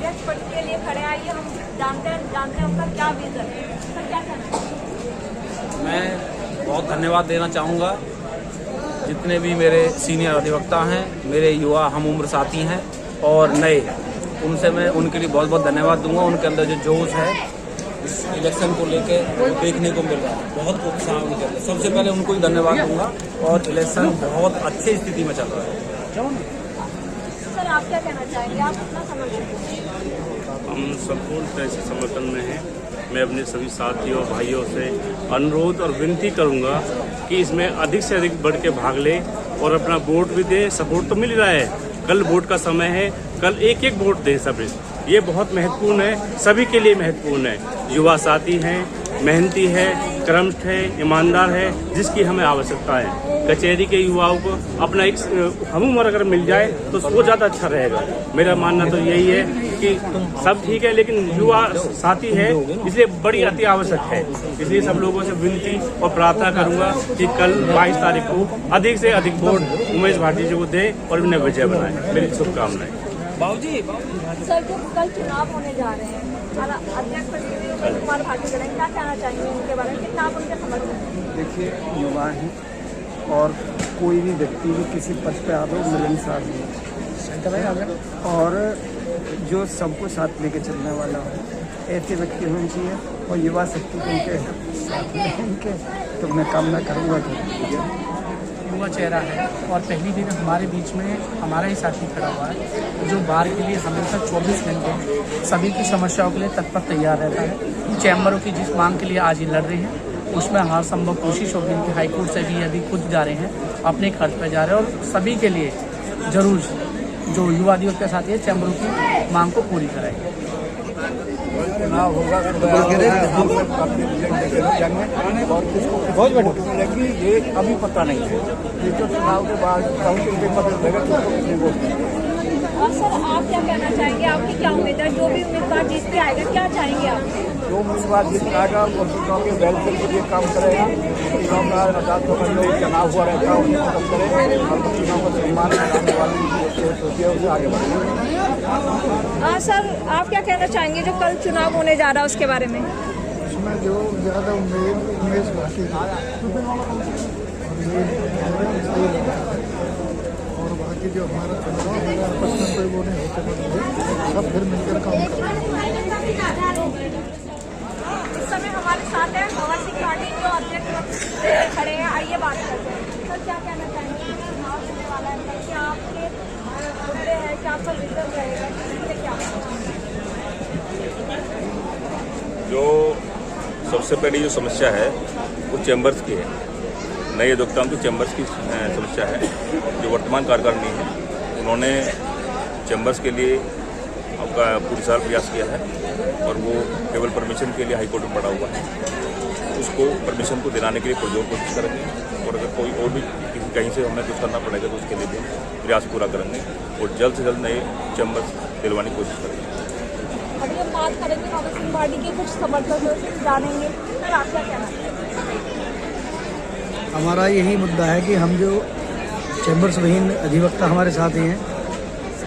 अध्यक्ष पद के लिए खड़े हैं, ये हम जानते हैं उनका क्या विजन है, सर क्या कहना है? सर आप क्या कहना चाहेंगे, आप अपना समर्थन? हम संपूर्ण तरह से समर्थन में हैं। मैं अपने सभी साथियों भाइयों से अनुरोध और विनती करूंगा कि इसमें अधिक से अधिक बढ़ के भाग ले और अपना वोट भी दे। सपोर्ट तो मिल रहा है, कल वोट का समय है, कल एक एक वोट दे सब। ये बहुत महत्वपूर्ण है, सभी के लिए महत्वपूर्ण है। युवा साथी हैं, मेहनती है, कर्मठ है, ईमानदार है, जिसकी हमें आवश्यकता है। कचहरी के युवाओं को अपना एक हम उम्र अगर मिल जाए तो वो ज़्यादा अच्छा रहेगा। मेरा मानना तो यही है कि सब ठीक है लेकिन युवा साथी है इसलिए बड़ी अति आवश्यक है। इसलिए सब लोगों से विनती और प्रार्थना करूंगा कि कल 22 तारीख को अधिक से अधिक वोट उमेश भाटी जी को दे और उन्हें विजय बनाए। मेरी शुभकामनाएं। सर जो कल चुनाव होने जा रहे हैं, अध्यक्ष पद के लिए उमेश कुमार भाटी करेंगे, क्या कहना चाहेंगे उनके बारे में, कितना आप उनके समर्थन? देखिए, युवा हैं और कोई भी व्यक्ति भी किसी पद पे आ रहे मिलनसार है और जो सबको साथ लेके चलने वाला हो, ऐसे व्यक्ति होने चाहिए और युवा शक्ति को उनके साथ में उनके, तो मैं कामना करूँगा कि युवा चेहरा है और पहली दिन हमारे बीच में हमारा ही साथी खड़ा हुआ है जो बार के लिए हमेशा 24 घंटे सभी की समस्याओं के लिए तत्पर तैयार रहता है। चैम्बरों की जिस मांग के लिए आज ये लड़ रहे हैं उसमें हर संभव कोशिश होगी कि हाईकोर्ट से भी अभी खुद जा रहे हैं, अपने खर्च पर जा रहे हैं और सभी के लिए जरूर जो युवा दिवस के साथ ये चैम्बरों की मांग को पूरी कराएंगे। चुनाव होगा ये अभी पता नहीं है, तो चुनाव के बाद और सर आप क्या कहना चाहेंगे, आपकी क्या उम्मीद है, जो भी उम्मीदवार जीत के आएगा क्या चाहेंगे आप? जो उम्मीदवार जीत के आएगा वो चुनाव के वेलफेयर के लिए काम करेगा। चुनाव में आजाद होकर जो चुनाव हुआ रहता है उन्हें खत्म करे और चुनाव का सम्मान करने वाली सोचिए उसे आगे बढ़ेगा। सर आप क्या कहना चाहेंगे जो कल चुनाव होने जा रहा है उसके बारे में? इसमें जो ज़्यादा उमेश भाटी और बाकी जो हमारा चुनाव है आपस में कोई वो नहीं होते, सब फिर मिलकर काम करेंगे। इस समय हमारे साथ है भंवर सिंह पाटिल जो अध्यक्ष खड़े हैं, आइए बात करते हैं। सर क्या कहना चाहेंगे, चुनाव होने वाला है, क्या आपके मुद्दे हैं, क्या आपका विजन रहेगा, क्या? जो सबसे पहली जो समस्या है वो चैम्बर्स की है। नए अधिवक्ताओं की चैम्बर्स की समस्या है। जो वर्तमान कार्यकारिणी है उन्होंने चैम्बर्स के लिए आपका पूरी साल प्रयास किया है और वो केवल परमिशन के लिए हाईकोर्ट में पड़ा हुआ है। उसको परमिशन को दिलाने के लिए पुरजोर कोशिश करेंगे और अगर कोई और भी कहीं से हमें कुछ करना पड़ेगा तो उसके लिए भी प्रयास पूरा करेंगे और जल्द से जल्द नए चैम्बर्स दिलवाने की कोशिश करेंगे। अभी हम बात करेंगे भंवर सिंह पाटिल के कुछ समर्थकों से जानेंगे, सर आप क्या कहना चाहेंगे? हमारा यही मुद्दा है कि हम जो चैम्बर्स विहीन अधिवक्ता हमारे साथ ही हैं,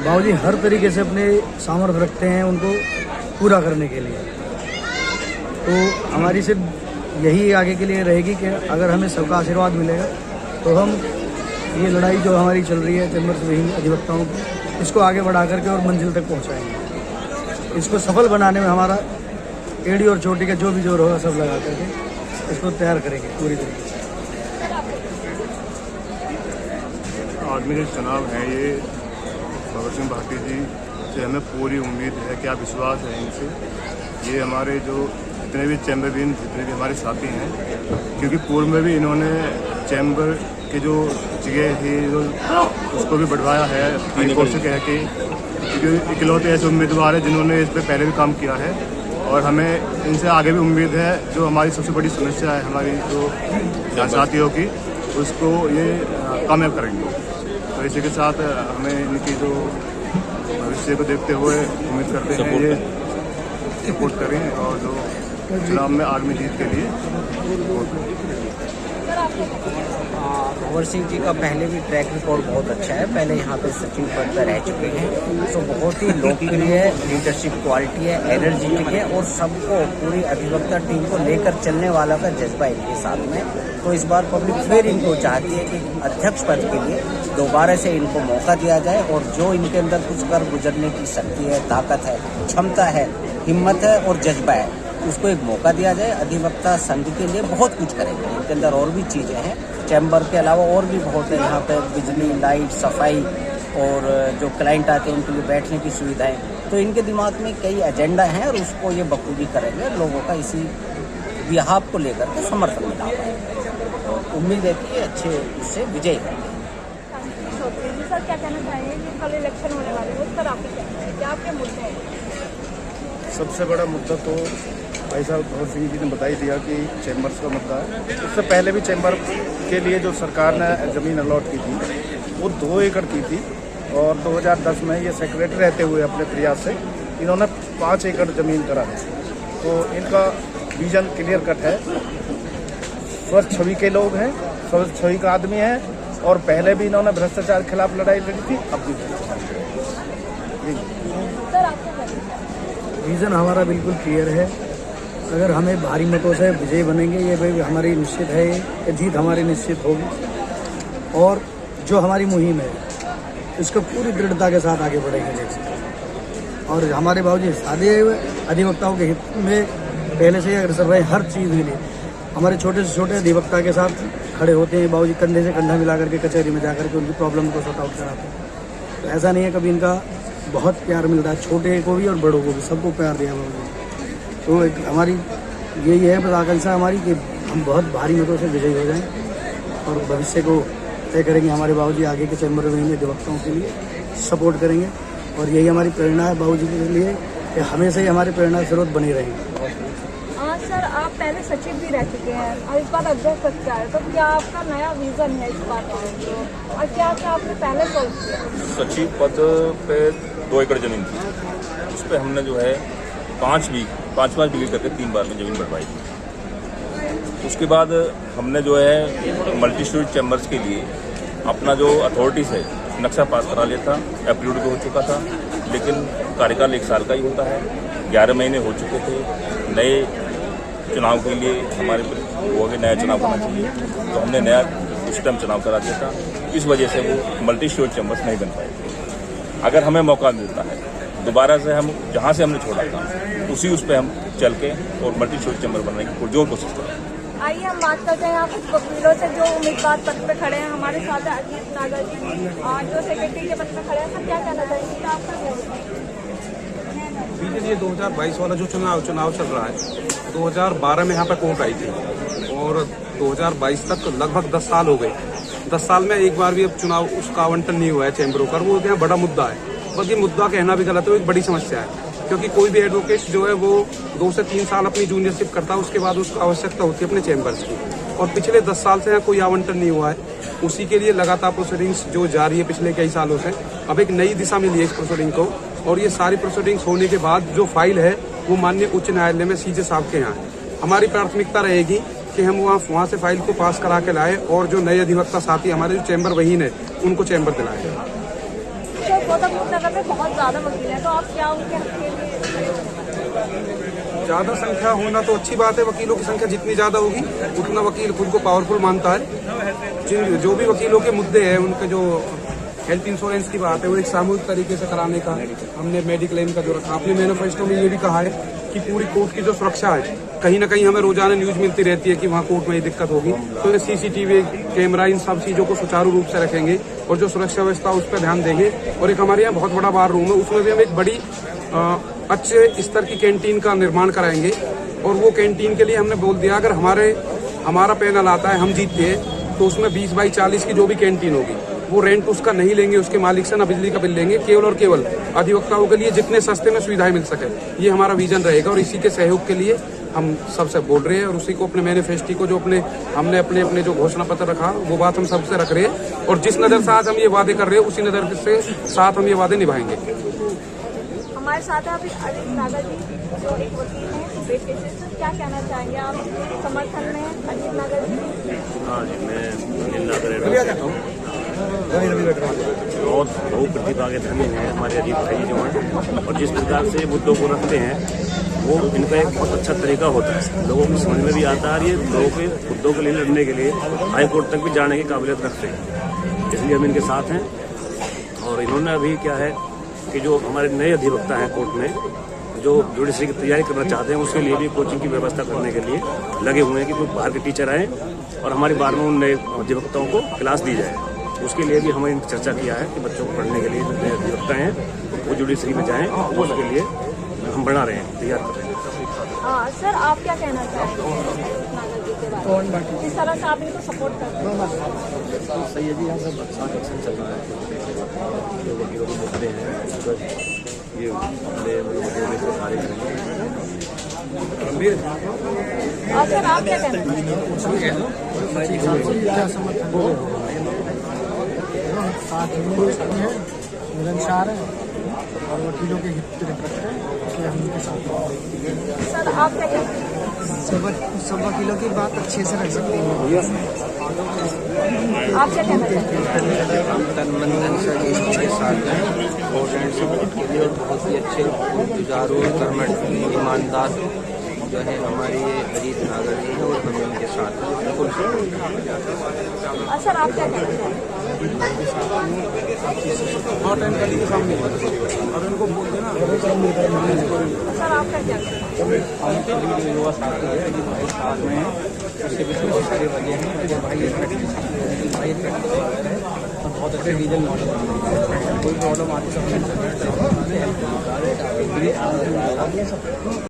बाबूजी हर तरीके से अपने सामर्थ्य रखते हैं उनको पूरा करने के लिए। तो हमारी सिर्फ यही आगे के लिए रहेगी कि अगर हमें सबका आशीर्वाद मिलेगा तो हम ये लड़ाई जो हमारी चल रही है चैम्बर्स विहीन अधिवक्ताओं की, इसको आगे बढ़ा करके और मंजिल तक पहुँचाएंगे। इसको सफल बनाने में हमारा एड़ी और चोटी का जो भी जोर होगा सब लगा करके इसको तैयार करेंगे पूरी तरीके से। आज में जो चुनाव है ये भंवर सिंह भाटी जी से हमें पूरी उम्मीद है, क्या विश्वास है इनसे। ये हमारे जो जितने भी चैम्बर विहीन जितने भी हमारे साथी हैं, क्योंकि पूर्व में भी इन्होंने चैम्बर के जो जगह थी जो उसको भी बढ़वाया है हाईकोर्ट से कह के, क्योंकि इकलौते ऐसे उम्मीदवार हैं जिन्होंने इस पर पहले भी काम किया है और हमें इनसे आगे भी उम्मीद है। जो हमारी सबसे बड़ी समस्या है हमारी जो साथियों की, उसको ये कामयाब करेंगे। तो इसी के साथ हमें इनकी जो भविष्य को देखते हुए उम्मीद करते हैं ये सपोर्ट करें और जो चुनाव में आर्मी जीत के लिए सर आप भंवर सिंह जी का पहले भी ट्रैक रिकॉर्ड बहुत अच्छा है। पहले यहाँ पे सचिव पद पर रह चुके हैं, तो बहुत ही लोकप्रिय लीडरशिप क्वालिटी है, एनर्जेटिक है और सबको पूरी अधिवक्ता टीम को लेकर चलने वाला का जज्बा इनके साथ में। तो इस बार पब्लिक फिर इनको चाहती है कि अध्यक्ष पद के लिए दोबारा से इनको मौका दिया जाए और जो इनके अंदर कुछ कर गुजरने की शक्ति है, ताकत है, क्षमता है, हिम्मत है और जज्बा है, उसको एक मौका दिया जाए। अधिवक्ता संघ के लिए बहुत कुछ करेंगे, इनके अंदर और भी चीज़ें हैं, चैम्बर के अलावा और भी बहुत है। यहाँ पे बिजली, लाइट, सफाई और जो क्लाइंट आते हैं उनके लिए बैठने की सुविधाएं, तो इनके दिमाग में कई एजेंडा हैं और उसको ये बखूबी करेंगे। लोगों का इसी बिहाफ को लेकर के समर्थन मिला हुआ है, तो उम्मीद है कि अच्छे इससे विजय करेंगे। जी सर, क्या कहना चाहेंगे कि कल इलेक्शन होने वाले हैं, उस पर आप क्या कहेंगे, क्या आपके मुद्दे हैं? सबसे बड़ा मुद्दा तो भाई साहब भंवर सिंह जी ने बताई दिया कि चैम्बर्स का मुद्दा है। उससे पहले भी चैम्बर के लिए जो सरकार ने ज़मीन अलॉट की थी वो 2 एकड़ की थी और 2010 में ये सेक्रेटरी रहते हुए अपने प्रयास से इन्होंने 5 एकड़ ज़मीन करा है। तो इनका विजन क्लियर कट है, स्वस्थ छवि के लोग हैं, स्वस्थ छवि का आदमी है और पहले भी इन्होंने भ्रष्टाचार के खिलाफ लड़ाई लड़ी थी, अब भी सर आपको क्या लगता है? रीज़न हमारा बिल्कुल क्लियर है। अगर हमें भारी मतों से विजय बनेंगे, ये भाई हमारी निश्चित है कि जीत हमारी निश्चित होगी और जो हमारी मुहिम है इसको पूरी दृढ़ता के साथ आगे बढ़ेंगे जैसे। और हमारे बाबूजी सादे अधिवक्ताओं के हित में पहले से ही अग्रसर रहे, हर चीज़ के लिए हमारे छोटे से छोटे अधिवक्ता के साथ खड़े होते हैं। बाबूजी कंधे से कंधा मिला करके कचहरी में जाकर के उनकी प्रॉब्लम को सॉर्ट आउट कराते हैं। तो ऐसा नहीं है, कभी इनका बहुत प्यार मिलता है, छोटे को भी और बड़ों को भी, सबको प्यार दिया बाबूजी। तो एक हमारी यही है बस आकांक्षा हमारी कि हम बहुत भारी मतों से विजयी हो जाएं और भविष्य को तय करेंगे। हमारे बाबूजी आगे के चैम्बर में अधिवक्ताओं के लिए सपोर्ट करेंगे और यही हमारी प्रेरणा है बाबूजी के लिए कि हमेशा ही हमारी प्रेरणा स्रोत बनी रहेगी। सर, आप पहले सचिव भी रह चुके हैं और इस बार अध्यक्ष पद पे आए, तो क्या आपका नया विजन है इस बात का और क्या क्या आपने पहले सोच किया? सचिव पद पे 2 एकड़ ज़मीन थी, उस पर हमने जो है 5 बीघे करके 3 बार में ज़मीन बढ़वाई थी। उसके बाद हमने जो है मल्टी स्टोरेज चैम्बर्स के लिए अपना जो अथॉरिटीज़ है नक्शा पास करा लिया था, एप्रूव हो चुका था, लेकिन कार्यकाल 1 साल का ही होता है। 11 महीने हो चुके थे, नए चुनाव के लिए हमारे वो आगे नया चुनाव होना चाहिए, तो हमने नया उस टाइम चुनाव करा दिया था। इस वजह से वो मल्टी स्टोरेज चैम्बर्स नहीं बन पाए थे। अगर हमें मौका मिलता है दोबारा से, हम जहाँ से हमने छोड़ा था उसी उस पर हम चल के और मल्टी स्टोरेज चैम्बर बनाने की पुरजोर कोशिश करें। आइए हम बात करते हैं यहाँ कुछ वकीलों से जो उम्मीदवार पद पे खड़े हैं। हमारे साथ है अजीत नागर जी और जो सेक्रेटरी के पद पे खड़े हैं। सर, क्या कहना चाहेंगे, आपका क्या ये 2022 वाला जो चुनाव चल रहा है, 2012 में यहाँ पर कोर्ट आई थी और 2022 तक लगभग 10 साल हो गए। 10 साल में एक बार भी अब चुनाव उसका आवंटन नहीं हुआ है चैम्बरों का। वो यहाँ बड़ा मुद्दा है, बल्कि मुद्दा कहना भी गलत है, वो एक बड़ी समस्या है। क्योंकि कोई भी एडवोकेट जो है वो 2 से 3 साल अपनी जूनियरशिप करता है, उसके बाद उसको आवश्यकता होती है अपने चैम्बर्स की, और पिछले 10 साल से यहाँ कोई आवंटन नहीं हुआ है। उसी के लिए लगातार प्रोसीडिंग्स जो जारी है पिछले कई सालों से, अब एक नई दिशा मिली है इस प्रोसीडिंग को, और ये सारी प्रोसीडिंग्स होने के बाद जो फाइल है वो माननीय उच्च न्यायालय में सीजे साहब के यहाँ है। हमारी प्राथमिकता रहेगी कि हम वहाँ से फाइल को पास करा के लाए और जो नए अधिवक्ता साथी हमारे जो चैम्बर वहीन है उनको चैम्बर दिलाए। नगर में बहुत ज़्यादा वकील हैं, तो आप क्या उनके हक के लिए? ज़्यादा संख्या होना तो अच्छी बात है, वकीलों की संख्या जितनी ज़्यादा होगी उतना वकील खुद को पावरफुल मानता है। जो भी वकीलों के मुद्दे हैं, उनके जो हेल्थ इंश्योरेंस की बात है वो एक सामूहिक तरीके से कराने का हमने मेडिक्लेम का जो रखा। अपने मैनिफेस्टो में ये भी कहा है कि पूरी कोर्ट की जो सुरक्षा है, कहीं ना कहीं हमें रोजाना न्यूज मिलती रहती है कि वहाँ कोर्ट में ये दिक्कत होगी, तो ये CCTV कैमरा इन सब चीज़ों को सुचारू रूप से रखेंगे और जो सुरक्षा व्यवस्था उस पर ध्यान देंगे। और एक हमारे यहाँ बहुत बड़ा बार रूम है, उसमें भी हम एक बड़ी अच्छे स्तर की कैंटीन का निर्माण कराएंगे। और वो कैंटीन के लिए हमने बोल दिया अगर हमारा पैनल आता है, हम जीतते हैं, तो उसमें 20 बाई 40 की जो भी कैंटीन होगी वो रेंट उसका नहीं लेंगे, उसके मालिक से ना बिजली का बिल लेंगे, केवल और केवल अधिवक्ताओं के लिए जितने सस्ते में सुविधाएं मिल सके, ये हमारा विजन रहेगा। और इसी के सहयोग के लिए हम सबसे बोल रहे हैं और उसी को अपने मैनिफेस्टो को जो हमने अपने जो घोषणा पत्र रखा वो बात हम सबसे रख रहे हैं। और जिस नज़र से आज हम ये वादे कर रहे हैं उसी नज़र से साथ हम ये वादे निभाएंगे। हमारे साथ है अभी अजीत नागर जी, जो एक वकील हैं बेटे से। सर क्या कहना चाहेंगे आप समर्थन में अजीत नागर जी? हाँ जी, मैं अनिल नागर एडवोकेट हूँ और बहु प्रतिभागी धर्मी हैं हमारे अजीत भाई जो हैं, और जिस प्रकार से मुद्दों को रखते हैं वो इनका एक बहुत अच्छा तरीका होता है, लोगों को समझ में भी आता है और ये लोगों के मुद्दों के लिए लड़ने के लिए हाई कोर्ट तक भी जाने की काबिलियत रखते हैं, इसलिए हम इनके साथ हैं। और इन्होंने अभी क्या है कि जो हमारे नए अधिवक्ता हैं कोर्ट में जो जुडिशरी की तैयारी करना चाहते हैं उसके लिए भी कोचिंग की व्यवस्था करने के लिए लगे हुए हैं कि कोई बाहर के टीचर आए और हमारी बार में उन नए अधिवक्ताओं को क्लास दी जाए। उसके लिए भी हमने चर्चा किया है कि बच्चों को पढ़ने के लिए जो नए अधिवक्ता हैं वो जुडिशरी में जाएँ, वो उसके लिए हम बढ़ा रहे हैं, तैयार कर रहे हैं। सर आप क्या कहना चाहेंगे नागर जी के बारे में? किस तरह से आप इनको सपोर्ट करते हैं? सही है जी, यहाँ सब अच्छा एक्शन चल रहा है, जो वकीलों के मुद्दे हैं ये अपने वकीलों से कार्य करेंगे। सर आप क्या कहना चाहेंगे? मिलनसार है और वकीलों के हित रखते हैं, इसलिए हम उनके साथ हैं। सर आप क्या कहना चाहेंगे? सब वकीलों की बात अच्छे से रख सकते हैं। आप क्या कहना चाहेंगे? हम तन मन धन से इसके साथ हैं कोर्ट एंड सपोर्ट के लिए, और बहुत ही अच्छे जुझारू कर्मठ ईमानदार जो है हमारे ये अजीत नागर जी हैं और हम उनके साथ हैं बिल्कुल। सर आप क्या कहना चाहेंगे? अब इनको बोल देना। सर आपका क्या कहना है? युवा साथी है अजीत भाई साथ में हैं, उसके पीछे बहुत सारी वजह हैं। अजीत भाई और बहुत अच्छे रीजन नॉलेज, कोई प्रॉब्लम आती है तो